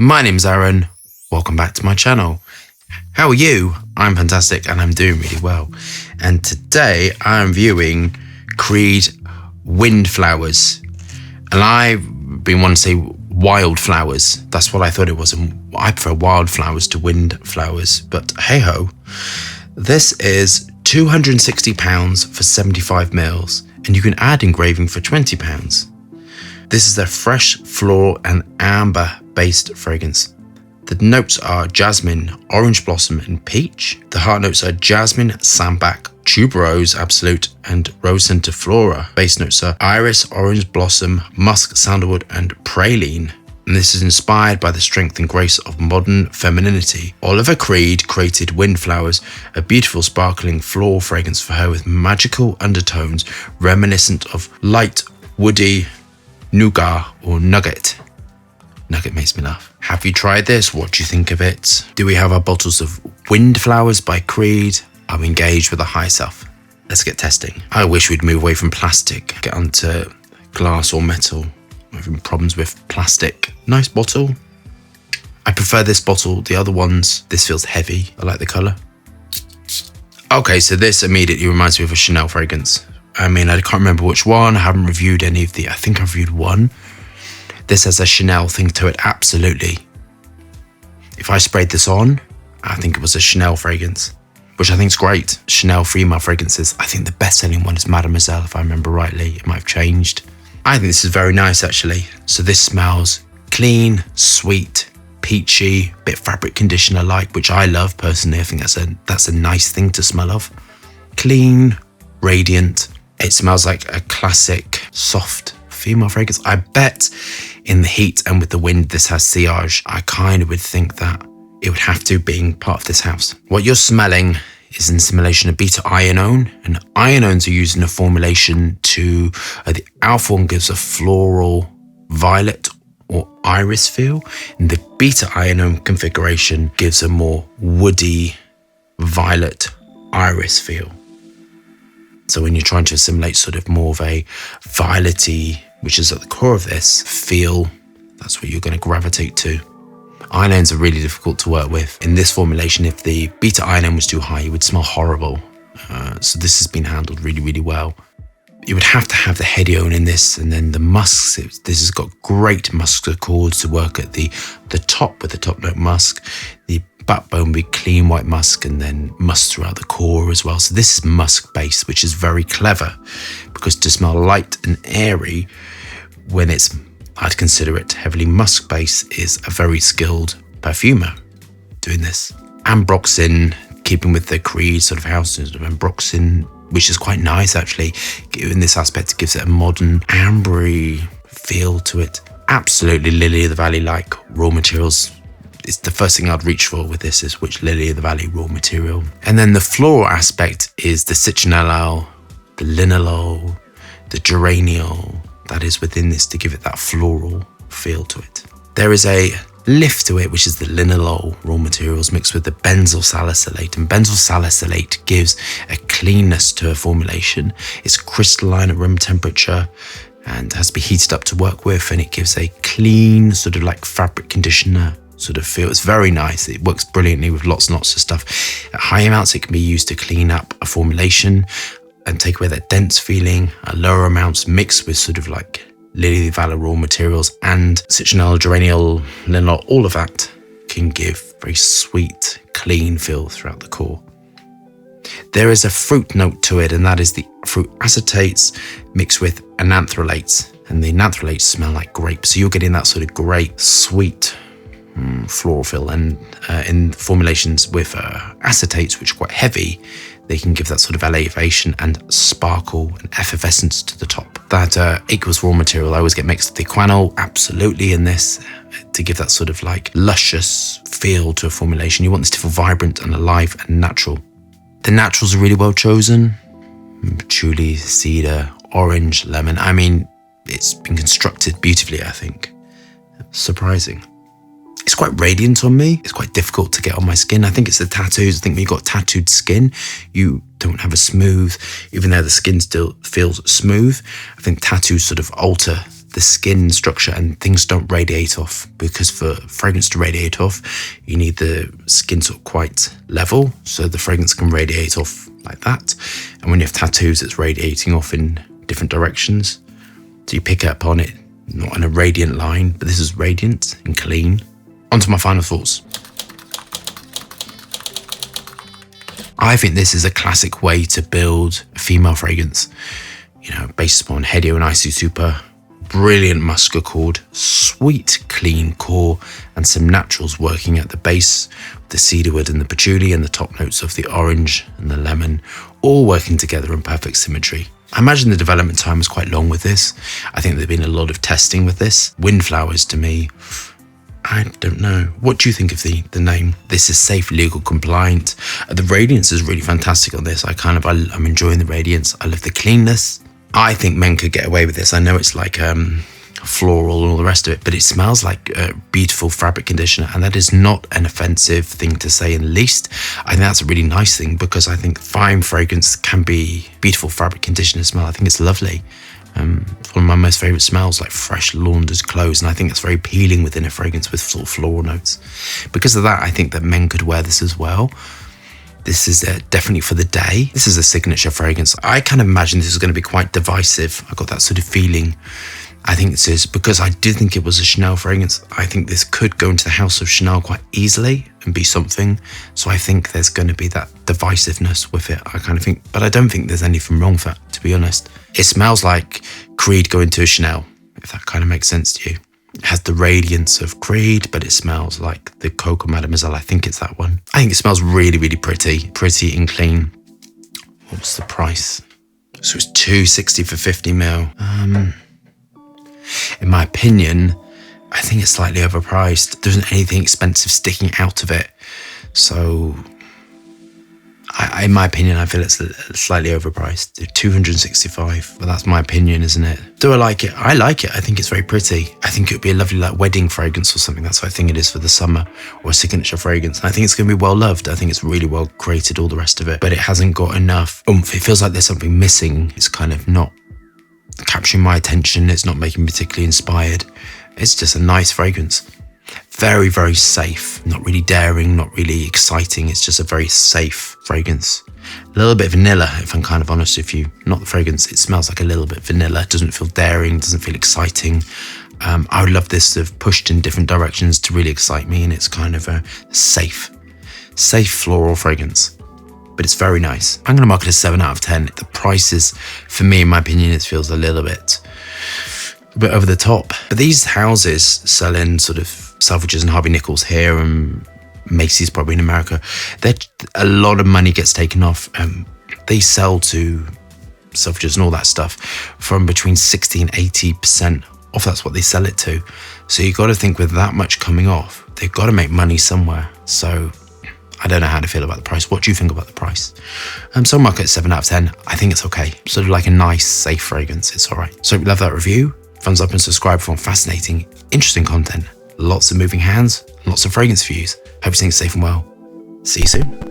My name's Aaron. Welcome back to my channel. How are you? I'm fantastic and I'm doing really well. And today I'm viewing Creed Windflowers. And I've been wanting to say wildflowers. That's what I thought it was. And I prefer wildflowers to windflowers. But hey ho. This is £260 for 75 mils. And you can add engraving for £20. This is their fresh floral and amber based fragrance. The notes are jasmine, orange blossom and peach. The heart notes are jasmine, sambac, tuberose, absolute and rose centiflora. Base notes are iris, orange blossom, musk, sandalwood and praline. And this is inspired by the strength and grace of modern femininity. Oliver Creed created Windflowers, a beautiful sparkling floral fragrance for her with magical undertones reminiscent of light, woody, nougat or nugget. Nugget makes me laugh. Have you tried this? What do you think of it? Do we have our bottles of Windflowers by Creed? Are we engaged with the high self? Let's get testing. I wish we'd move away from plastic, get onto glass or metal. I'm having problems with plastic. Nice bottle. I prefer this bottle. The other ones, this feels heavy. I like the color. Okay, so this immediately reminds me of a Chanel fragrance. I mean, I can't remember which one. I haven't reviewed any of the, I think I've reviewed one. This has a Chanel thing to it, absolutely. If I sprayed this on, I think it was a Chanel fragrance, which I think is great. Chanel female fragrances. I think the best-selling one is Mademoiselle, if I remember rightly. It might have changed. I think this is very nice, actually. So this smells clean, sweet, peachy, bit fabric conditioner-like, which I love personally. I think that's a nice thing to smell of. Clean, radiant. It smells like a classic, soft female fragrance. I bet in the heat and with the wind this has sillage. I kind of would think that it would have to being part of this house. What you're smelling is in simulation of beta-ionone, and ionones are used in a formulation to, the alpha one gives a floral violet or iris feel, and the beta-ionone configuration gives a more woody violet iris feel. So when you're trying to assimilate sort of more of a violet-y, which is at the core of this, feel, that's what you're going to gravitate to. Ionones are really difficult to work with. In this formulation, if the beta-ionone was too high, it would smell horrible. So this has been handled really, really well. You would have to have the hedione in this, and then the musks. This has got great musk accords to work at the top with the top note musk. The backbone would be clean white musk, and then musk throughout the core as well. So this is musk based, which is very clever, because to smell light and airy when it's, I'd consider it heavily musk based, is a very skilled perfumer doing this. Ambroxan, keeping with the Creed sort of houses of ambroxan, which is quite nice actually. In this aspect, it gives it a modern ambery feel to it. Absolutely Lily of the Valley like raw materials. It's the first thing I'd reach for with this is which Lily of the Valley raw material. And then the floral aspect is the citronellal, the linalool, the geraniol that is within this to give it that floral feel to it. There is a lift to it, which is the linalool raw materials mixed with the benzyl salicylate, and benzyl salicylate gives a cleanness to a formulation. It's crystalline at room temperature and has to be heated up to work with, and it gives a clean sort of like fabric conditioner sort of feel. It's very nice. It works brilliantly with lots and lots of stuff. At high amounts, it can be used to clean up a formulation and take away that dense feeling. At lower amounts, mixed with sort of like Lily of the Valley raw materials and citronellal, geraniol, linalool, all of that can give very sweet, clean feel throughout the core. There is a fruit note to it, and that is the fruit acetates mixed with enantholates, and the enantholates smell like grapes. So you're getting that sort of grape, sweet floral feel. And in formulations with acetates, which are quite heavy, they can give that sort of elevation and sparkle and effervescence to the top. That aqueous raw material I always get mixed with the quinol, absolutely in this, to give that sort of like luscious feel to a formulation. You want this to feel vibrant and alive and natural. The naturals are really well chosen. Patchouli, cedar, orange, lemon. I mean, it's been constructed beautifully, I think. Surprising. It's quite radiant on me. It's quite difficult to get on my skin. I think it's the tattoos. I think when you've got tattooed skin, you don't have a smooth, even though the skin still feels smooth. I think tattoos sort of alter the skin structure and things don't radiate off, because for fragrance to radiate off, you need the skin sort of quite level so the fragrance can radiate off like that. And when you have tattoos, it's radiating off in different directions. So you pick up on it, not in a radiant line, but this is radiant and clean. On to my final thoughts. I think this is a classic way to build a female fragrance, you know, based upon Hedio and Icy Super, brilliant musk accord, sweet, clean core, and some naturals working at the base, the cedarwood and the patchouli, and the top notes of the orange and the lemon, all working together in perfect symmetry. I imagine the development time was quite long with this. I think there's been a lot of testing with this. Windflowers, to me, I don't know. What do you think of the name? This is safe, legal, compliant. The radiance is really fantastic on this. I'm enjoying the radiance. I love the cleanness. I think men could get away with this. I know it's like floral and all the rest of it, but it smells like a beautiful fabric conditioner, and that is not an offensive thing to say in the least. I think that's a really nice thing, because I think fine fragrance can be beautiful fabric conditioner smell. I think it's lovely. It's one of my most favourite smells, like fresh laundered clothes, and I think it's very appealing within a fragrance with sort of floral notes. Because of that, I think that men could wear this as well. This is definitely for the day. This is a signature fragrance. I kind of imagine this is going to be quite divisive. I got that sort of feeling. I think this is, because I did think it was a Chanel fragrance, I think this could go into the house of Chanel quite easily and be something. So I think there's going to be that divisiveness with it, I kind of think. But I don't think there's anything wrong with that, to be honest. It smells like Creed going to a Chanel, if that kind of makes sense to you. It has the radiance of Creed, but it smells like the Coco Mademoiselle. I think it's that one. I think it smells really, really pretty and clean. What's the price? So it's $260 for 50 ml. In my opinion, I think it's slightly overpriced. There isn't anything expensive sticking out of it. So, in my opinion, I feel it's slightly overpriced. $265, but that's my opinion, isn't it? Do I like it? I like it. I think it's very pretty. I think it would be a lovely like wedding fragrance or something. That's what I think it is for the summer, or a signature fragrance. And I think it's going to be well loved. I think it's really well created, all the rest of it, but it hasn't got enough oomph. It feels like there's something missing. It's kind of not capturing my attention. It's not making me particularly inspired. It's just a nice fragrance. Very, very safe. Not really daring, not really exciting. It's just a very safe fragrance. A little bit vanilla, if I'm kind of honest with you. Not the fragrance. It smells like a little bit vanilla. It doesn't feel daring, doesn't feel exciting. I would love this to have pushed in different directions to really excite me, and it's kind of a safe floral fragrance. But it's very nice. I'm going to mark it a 7 out of 10. The price is, for me, in my opinion, it feels a little bit over the top. But these houses sell in sort of Selfridges and Harvey Nichols here, and Macy's probably in America. A lot of money gets taken off. They sell to Selfridges and all that stuff from between 60 and 80% off. That's what they sell it to. So you got to think, with that much coming off, they've got to make money somewhere. So I don't know how to feel about the price. What do you think about the price? So I'll mark it 7 out of 10. I think it's okay. Sort of like a nice, safe fragrance. It's all right. So if you love that review, thumbs up and subscribe for more fascinating, interesting content. Lots of moving hands, lots of fragrance views. Hope you're staying safe and well. See you soon.